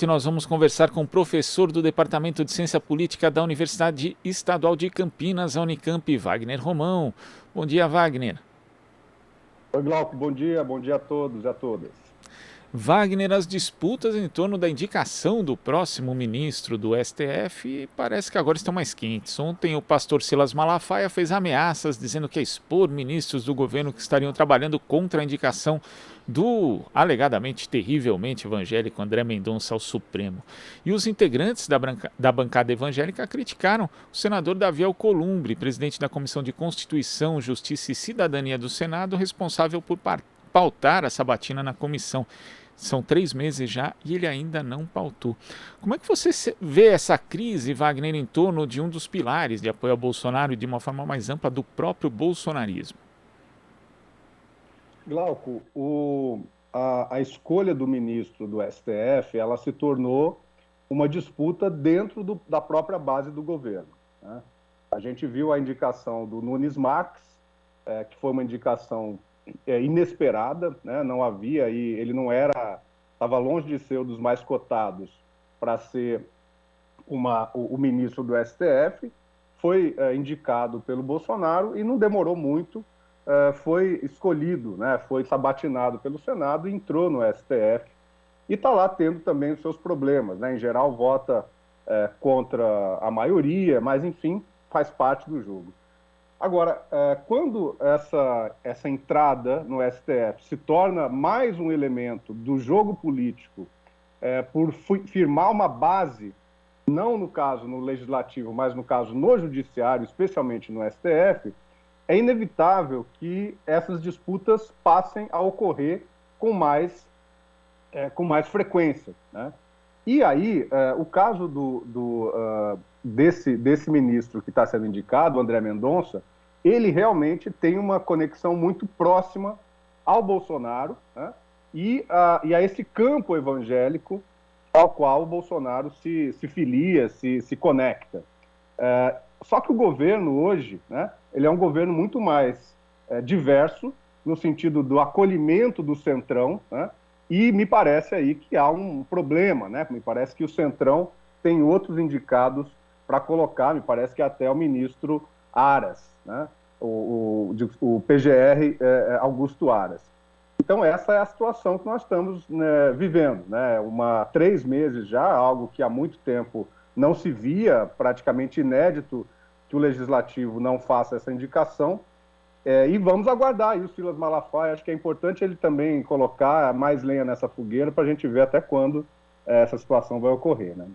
Nós vamos conversar com o professor do Departamento de Ciência Política da Universidade Estadual de Campinas, a Unicamp, Wagner Romão. Bom dia, Wagner. Oi, Glauco, bom dia a todos e a todas. Wagner, as disputas em torno da indicação do próximo ministro do STF parece que agora estão mais quentes. Ontem o pastor Silas Malafaia fez ameaças dizendo que ia expor ministros do governo que estariam trabalhando contra a indicação do alegadamente terrivelmente evangélico André Mendonça ao Supremo. E os integrantes da bancada evangélica criticaram o senador Davi Alcolumbre, presidente da Comissão de Constituição, Justiça e Cidadania do Senado, responsável por pautar a sabatina na comissão. São 3 meses já e ele ainda não pautou. Como é que você vê essa crise, Wagner, em torno de um dos pilares de apoio ao Bolsonaro e de uma forma mais ampla do próprio bolsonarismo? Glauco, a escolha do ministro do STF, ela se tornou uma disputa dentro da própria base do governo, né? A gente viu a indicação do Nunes Marques, que foi uma indicação inesperada, né? Não havia, e ele não era, estava longe de ser um dos mais cotados para ser o ministro do STF, foi indicado pelo Bolsonaro e não demorou muito, foi escolhido, né? Foi sabatinado pelo Senado e entrou no STF e está lá tendo também os seus problemas, né? Em geral vota contra a maioria, mas enfim, faz parte do jogo. Agora, quando essa entrada no STF se torna mais um elemento do jogo político, por firmar uma base, não no caso no legislativo, mas no caso no judiciário, especialmente no STF, é inevitável que essas disputas passem a ocorrer com mais frequência, né? E aí, o caso desse ministro que está sendo indicado, o André Mendonça, ele realmente tem uma conexão muito próxima ao Bolsonaro, né? E a esse campo evangélico ao qual o Bolsonaro se filia, se conecta. Só que o governo hoje, né, ele é um governo muito mais diverso, no sentido do acolhimento do Centrão, né? E me parece aí que há um problema, né? Me parece que o Centrão tem outros indicados para colocar, me parece que até o ministro Aras, né? o PGR Augusto Aras. Então essa é a situação que nós estamos, né, vivendo, né? 3 meses já, algo que há muito tempo não se via, praticamente inédito que o Legislativo não faça essa indicação. E vamos aguardar aí o Silas Malafaia. Acho que é importante ele também colocar mais lenha nessa fogueira para a gente ver até quando essa situação vai ocorrer, né?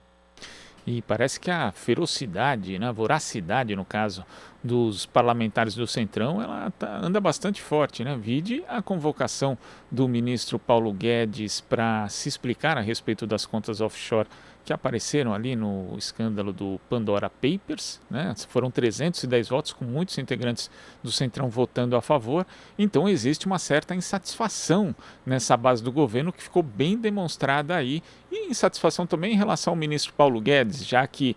E parece que a ferocidade, né, a voracidade, no caso, dos parlamentares do Centrão, ela anda bastante forte, né? Vide a convocação do ministro Paulo Guedes para se explicar a respeito das contas offshore que apareceram ali no escândalo do Pandora Papers, né? Foram 310 votos, com muitos integrantes do Centrão votando a favor. Então existe uma certa insatisfação nessa base do governo que ficou bem demonstrada aí, e insatisfação também em relação ao ministro Paulo Guedes, já que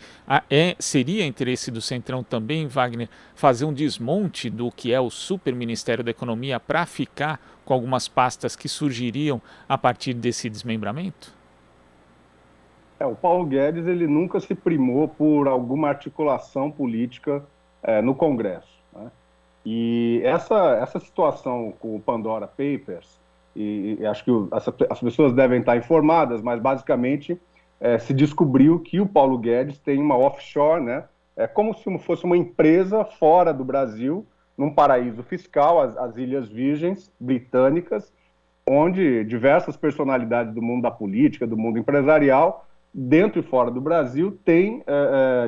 seria interesse do Centrão também, Wagner, fazer um desmonte do que é o Super Ministério da Economia para ficar com algumas pastas que surgiriam a partir desse desmembramento? O Paulo Guedes, ele nunca se primou por alguma articulação política no Congresso, né? E essa situação com o Pandora Papers, e acho que as pessoas devem estar informadas, mas basicamente se descobriu que o Paulo Guedes tem uma offshore, né? É como se fosse uma empresa fora do Brasil, num paraíso fiscal, as Ilhas Virgens Britânicas, onde diversas personalidades do mundo da política, do mundo empresarial, dentro e fora do Brasil, têm,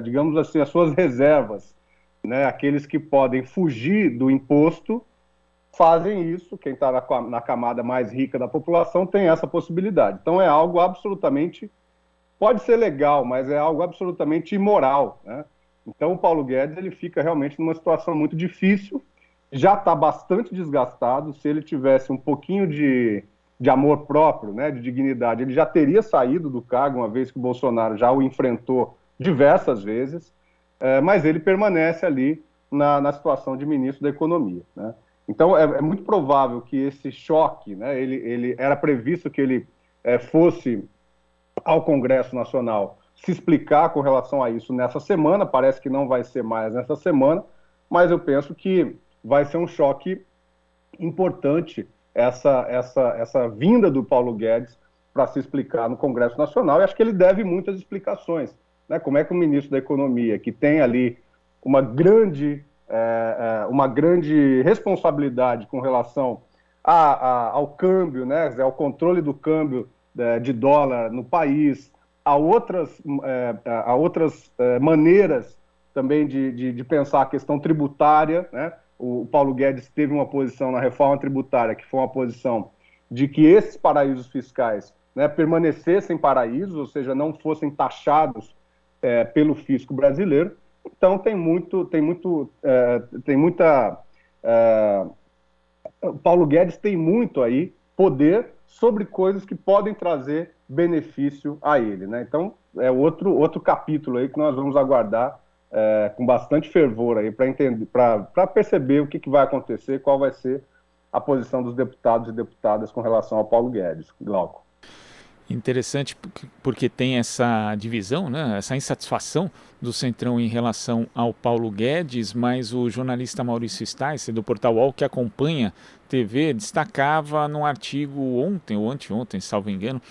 digamos assim, as suas reservas, né? Aqueles que podem fugir do imposto fazem isso. Quem está na camada mais rica da população tem essa possibilidade. Então é algo absolutamente, pode ser legal, mas é algo absolutamente imoral, né? Então o Paulo Guedes, ele fica realmente numa situação muito difícil, já está bastante desgastado. Se ele tivesse um pouquinho de amor próprio, né, de dignidade, ele já teria saído do cargo, uma vez que o Bolsonaro já o enfrentou diversas vezes, mas ele permanece ali na situação de ministro da Economia, né? Então é muito provável que esse choque, né, ele era previsto que ele fosse ao Congresso Nacional se explicar com relação a isso nessa semana. Parece que não vai ser mais nessa semana, mas eu penso que vai ser um choque importante essa vinda do Paulo Guedes para se explicar no Congresso Nacional, e acho que ele deve muitas explicações, né? Como é que o ministro da Economia, que tem ali uma grande responsabilidade com relação ao câmbio, né, ao controle do câmbio de dólar no país, a outras maneiras também de pensar a questão tributária, né? O Paulo Guedes teve uma posição na reforma tributária, que foi uma posição de que esses paraísos fiscais, né, permanecessem paraísos, ou seja, não fossem taxados pelo fisco brasileiro. Então o Paulo Guedes tem muito aí poder sobre coisas que podem trazer benefício a ele, né? Então é outro capítulo aí que nós vamos aguardar com bastante fervor aí para entender, para perceber o que vai acontecer, qual vai ser a posição dos deputados e deputadas com relação ao Paulo Guedes. Glauco. Interessante porque tem essa divisão, né, essa insatisfação do Centrão em relação ao Paulo Guedes, mas o jornalista Maurício Stice, do portal UOL, que acompanha TV, destacava num artigo ontem ou anteontem, salvo engano,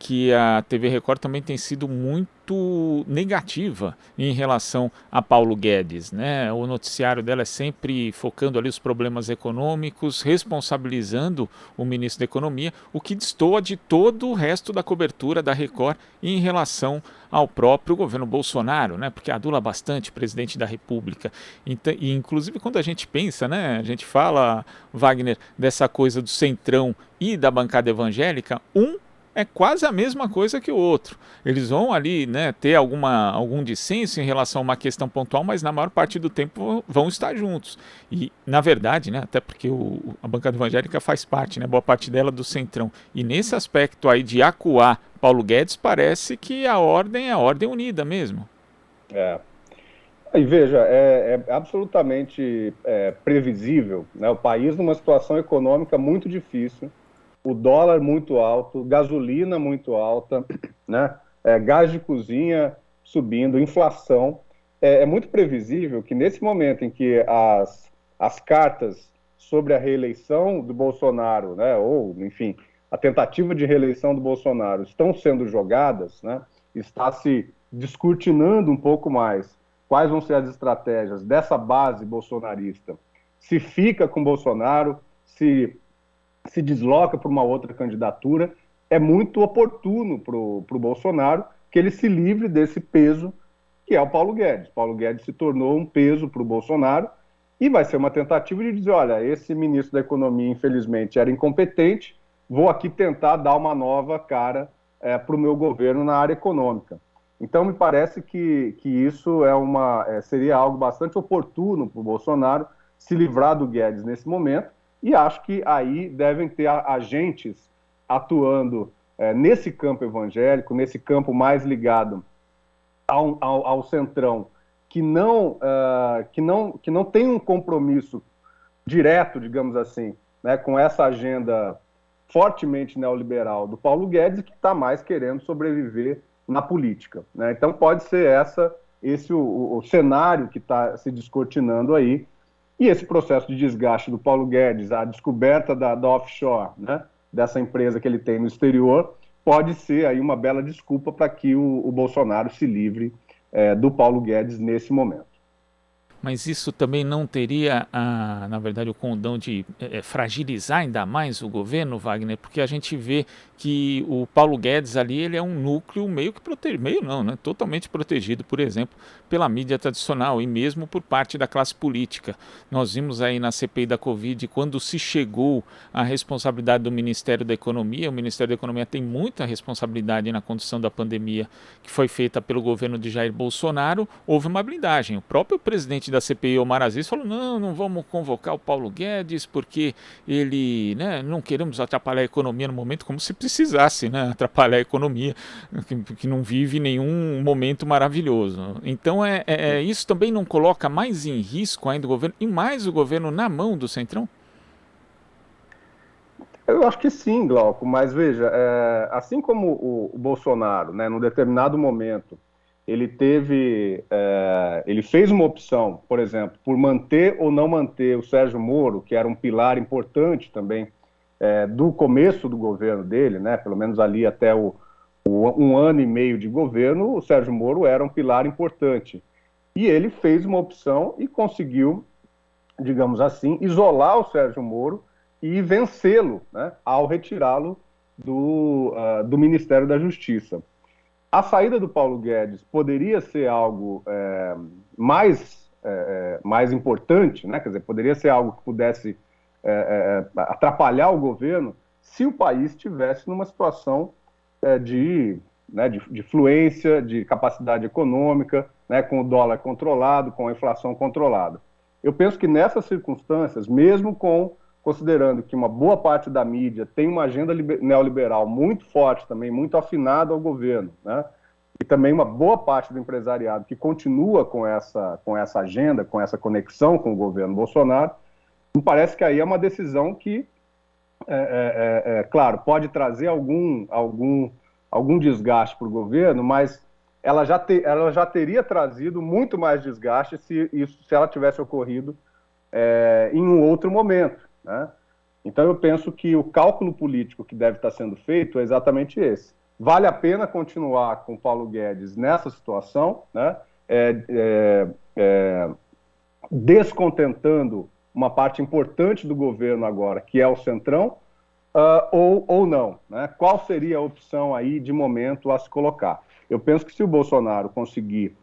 que a TV Record também tem sido muito negativa em relação a Paulo Guedes, né? O noticiário dela é sempre focando ali os problemas econômicos, responsabilizando o ministro da Economia, o que destoa de todo o resto da cobertura da Record em relação ao próprio governo Bolsonaro, né? Porque adula bastante o presidente da República. Então, e inclusive quando a gente pensa, né? A gente fala, Wagner, dessa coisa do Centrão e da bancada evangélica, é quase a mesma coisa que o outro. Eles vão ali, né, ter algum dissenso em relação a uma questão pontual, mas na maior parte do tempo vão estar juntos. E, na verdade, né, até porque a bancada evangélica faz parte, né, boa parte dela do Centrão. E nesse aspecto aí de acuar Paulo Guedes, parece que a ordem é a ordem unida mesmo. E veja, é absolutamente previsível, né, o país numa situação econômica muito difícil, o dólar muito alto, gasolina muito alta, né? Gás de cozinha subindo, inflação. É muito previsível que nesse momento em que as cartas sobre a reeleição do Bolsonaro, né, ou, enfim, a tentativa de reeleição do Bolsonaro estão sendo jogadas, né, está se descortinando um pouco mais quais vão ser as estratégias dessa base bolsonarista. Se fica com Bolsonaro, se desloca para uma outra candidatura, é muito oportuno para o Bolsonaro que ele se livre desse peso que é o Paulo Guedes. Paulo Guedes se tornou um peso para o Bolsonaro e vai ser uma tentativa de dizer, olha, esse ministro da Economia, infelizmente, era incompetente, vou aqui tentar dar uma nova cara para o meu governo na área econômica. Então, me parece que isso seria algo bastante oportuno para o Bolsonaro se livrar do Guedes nesse momento. E acho que aí devem ter agentes atuando nesse campo evangélico, nesse campo mais ligado ao Centrão, que não tem um compromisso direto, digamos assim, né, com essa agenda fortemente neoliberal do Paulo Guedes, que está mais querendo sobreviver na política, né? Então pode ser esse o cenário que está se descortinando aí. E esse processo de desgaste do Paulo Guedes, a descoberta da offshore, né, dessa empresa que ele tem no exterior, pode ser aí uma bela desculpa para que o Bolsonaro se livre do Paulo Guedes nesse momento. Mas isso também não teria, na verdade, o condão de fragilizar ainda mais o governo, Wagner? Porque a gente vê que o Paulo Guedes ali, ele é um núcleo meio que protegido, meio não, né? Totalmente protegido, por exemplo, pela mídia tradicional e mesmo por parte da classe política. Nós vimos aí na CPI da Covid, quando se chegou à responsabilidade do Ministério da Economia, o Ministério da Economia tem muita responsabilidade na condução da pandemia que foi feita pelo governo de Jair Bolsonaro, houve uma blindagem. O próprio presidente da CPI, Omar Aziz, falou, não vamos convocar o Paulo Guedes porque ele, né, não queremos atrapalhar a economia no momento, como se precisasse, né, atrapalhar a economia, que não vive nenhum momento maravilhoso. Então isso também não coloca mais em risco ainda o governo, e mais o governo na mão do Centrão? Eu acho que sim, Glauco, mas veja, assim como o Bolsonaro, né, num determinado momento, ele fez uma opção, por exemplo, por manter ou não manter o Sérgio Moro, que era um pilar importante também do começo do governo dele, né, pelo menos ali até um ano e meio de governo, o Sérgio Moro era um pilar importante. E ele fez uma opção e conseguiu, digamos assim, isolar o Sérgio Moro e vencê-lo, né, ao retirá-lo do Ministério da Justiça. A saída do Paulo Guedes poderia ser algo mais importante, né? Quer dizer, poderia ser algo que pudesse atrapalhar o governo se o país estivesse numa situação de fluência, de capacidade econômica, né, com o dólar controlado, com a inflação controlada. Eu penso que nessas circunstâncias, mesmo considerando que uma boa parte da mídia tem uma agenda neoliberal muito forte também, muito afinada ao governo, né? E também uma boa parte do empresariado que continua com essa agenda, com essa conexão com o governo Bolsonaro, me parece que aí é uma decisão que, claro, pode trazer algum desgaste para o governo, mas ela já teria trazido muito mais desgaste se ela tivesse ocorrido em um outro momento, né? Então eu penso que o cálculo político que deve estar sendo feito é exatamente esse. Vale a pena continuar com o Paulo Guedes nessa situação, né? Descontentando uma parte importante do governo agora, que é o Centrão, ou não, né? Qual seria a opção aí de momento a se colocar? Eu penso que se o Bolsonaro conseguir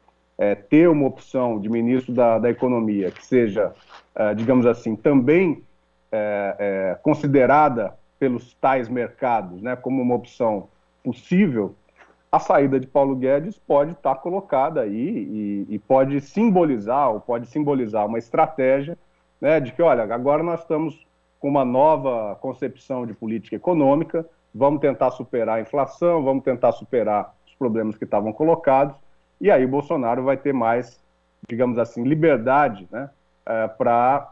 ter uma opção de ministro da Economia que seja, digamos assim, também considerada pelos tais mercados, né, como uma opção possível, a saída de Paulo Guedes pode estar colocada aí e pode simbolizar uma estratégia, né, de que, olha, agora nós estamos com uma nova concepção de política econômica, vamos tentar superar a inflação, vamos tentar superar os problemas que estavam colocados, e aí Bolsonaro vai ter mais, digamos assim, liberdade, né, para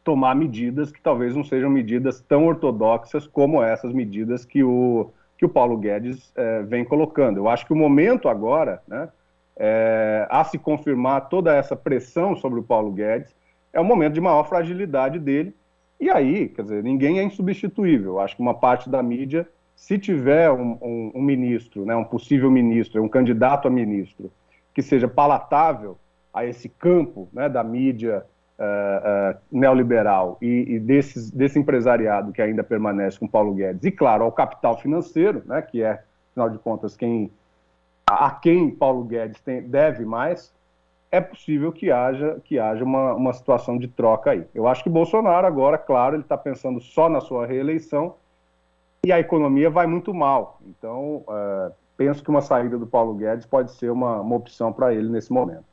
tomar medidas que talvez não sejam medidas tão ortodoxas como essas medidas que o Paulo Guedes vem colocando. Eu acho que o momento agora, né, a se confirmar toda essa pressão sobre o Paulo Guedes, é o momento de maior fragilidade dele. E aí, quer dizer, ninguém é insubstituível. Eu acho que uma parte da mídia, se tiver um ministro, né, um possível ministro, um candidato a ministro, que seja palatável a esse campo, né, da mídia neoliberal e desse empresariado que ainda permanece com Paulo Guedes, e claro, ao capital financeiro, né, que é, afinal de contas, a quem Paulo Guedes deve mais, é possível que haja uma situação de troca aí. Eu acho que Bolsonaro agora, claro, ele está pensando só na sua reeleição e a economia vai muito mal. Então, penso que uma saída do Paulo Guedes pode ser uma opção para ele nesse momento.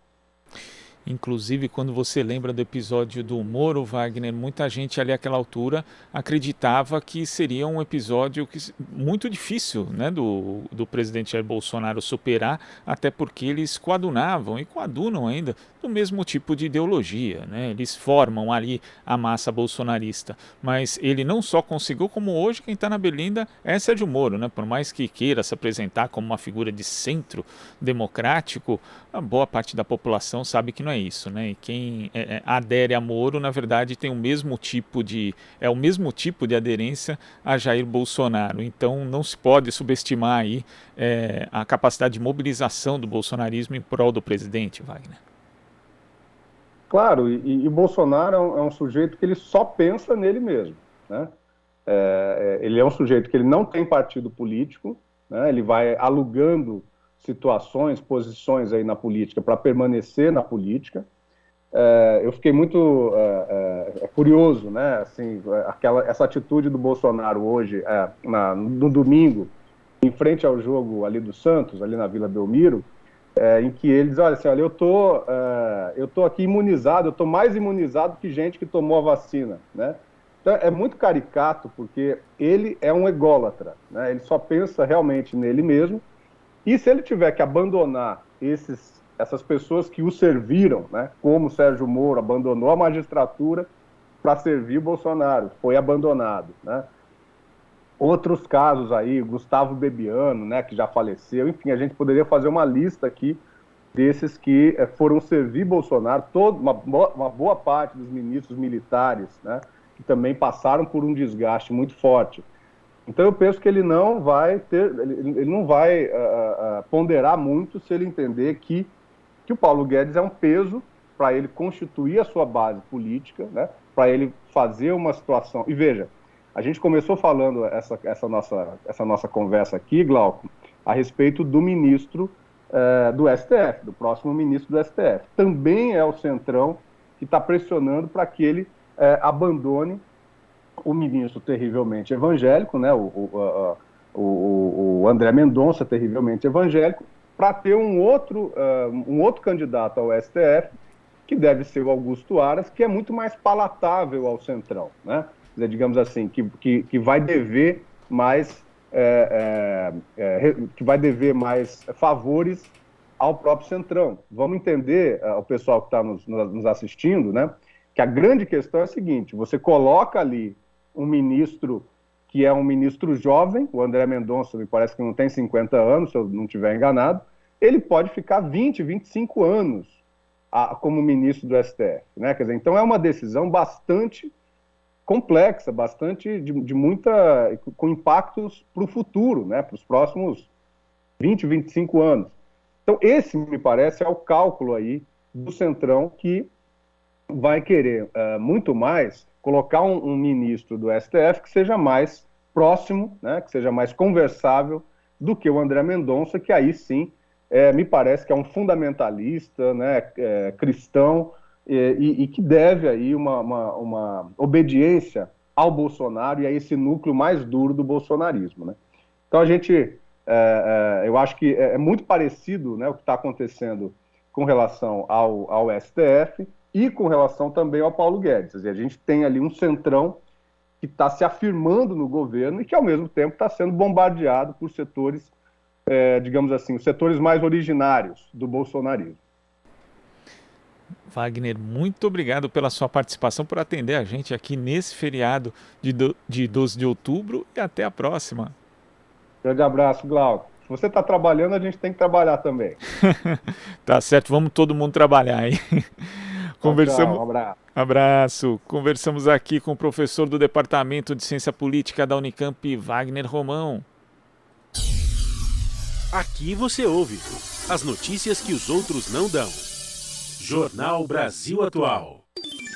Inclusive, quando você lembra do episódio do Moro, Wagner, muita gente ali àquela altura acreditava que seria um episódio muito difícil, né, do presidente Jair Bolsonaro superar, até porque eles coadunavam e coadunam ainda do mesmo tipo de ideologia, né? Eles formam ali a massa bolsonarista. Mas ele não só conseguiu, como hoje quem está na berlinda é Sérgio Moro, né? Por mais que queira se apresentar como uma figura de centro democrático, a boa parte da população sabe que não é isso, né? E quem adere a Moro, na verdade, tem o mesmo tipo de aderência a Jair Bolsonaro. Então não se pode subestimar aí a capacidade de mobilização do bolsonarismo em prol do presidente, Wagner. Claro, e Bolsonaro é um sujeito que ele só pensa nele mesmo, né? Ele é um sujeito que ele não tem partido político, né? Ele vai alugando situações, posições aí na política para permanecer na política. Eu fiquei muito curioso, né? Assim, essa atitude do Bolsonaro hoje, no domingo, em frente ao jogo ali do Santos, ali na Vila Belmiro, em que ele diz, olha, eu tô aqui imunizado, eu tô mais imunizado que gente que tomou a vacina, né? Então, é muito caricato, porque ele é um ególatra, né? Ele só pensa realmente nele mesmo, e se ele tiver que abandonar essas pessoas que o serviram, né? Como o Sérgio Moro abandonou a magistratura para servir o Bolsonaro, foi abandonado, né? Outros casos aí, Gustavo Bebiano, né, que já faleceu, enfim, a gente poderia fazer uma lista aqui desses que foram servir Bolsonaro, uma boa parte dos ministros militares, né, que também passaram por um desgaste muito forte. Então eu penso que ele não vai ponderar muito se ele entender que o Paulo Guedes é um peso para ele constituir a sua base política, né, para ele fazer uma situação. E veja, a gente começou falando essa nossa conversa aqui, Glauco, a respeito do ministro do STF, do próximo ministro do STF. Também é o Centrão que está pressionando para que ele abandone o ministro terrivelmente evangélico, né, o André Mendonça, terrivelmente evangélico, para ter um outro candidato ao STF, que deve ser o Augusto Aras, que é muito mais palatável ao Centrão, né? Digamos assim, que vai dever mais favores ao próprio Centrão. Vamos entender, o pessoal que está nos assistindo, né, que a grande questão é a seguinte: você coloca ali um ministro que é um ministro jovem, o André Mendonça me parece que não tem 50 anos, se eu não estiver enganado, ele pode ficar 20, 25 anos como ministro do STF, né? Quer dizer, então é uma decisão bastante complexa, bastante com impactos para o futuro, né? Para os próximos 20, 25 anos. Então esse, me parece, é o cálculo aí do Centrão, que vai querer muito mais colocar um ministro do STF que seja mais próximo, né, que seja mais conversável do que o André Mendonça, que aí sim me parece que é um fundamentalista, né, cristão, e que deve aí uma obediência ao Bolsonaro e a esse núcleo mais duro do bolsonarismo, né? Então eu acho que é muito parecido, né, o que está acontecendo com relação ao STF e com relação também ao Paulo Guedes. E a gente tem ali um Centrão que está se afirmando no governo e que, ao mesmo tempo, está sendo bombardeado por setores, digamos assim, os setores mais originários do bolsonarismo. Wagner, muito obrigado pela sua participação, por atender a gente aqui nesse feriado de 12 de outubro, e até a próxima. Grande abraço, Glauco. Se você está trabalhando, a gente tem que trabalhar também. Tá certo, vamos todo mundo trabalhar aí. Tchau, um abraço. Abraço. Conversamos aqui com o professor do Departamento de Ciência Política da Unicamp, Wagner Romão. Aqui você ouve as notícias que os outros não dão. Jornal Brasil Atual.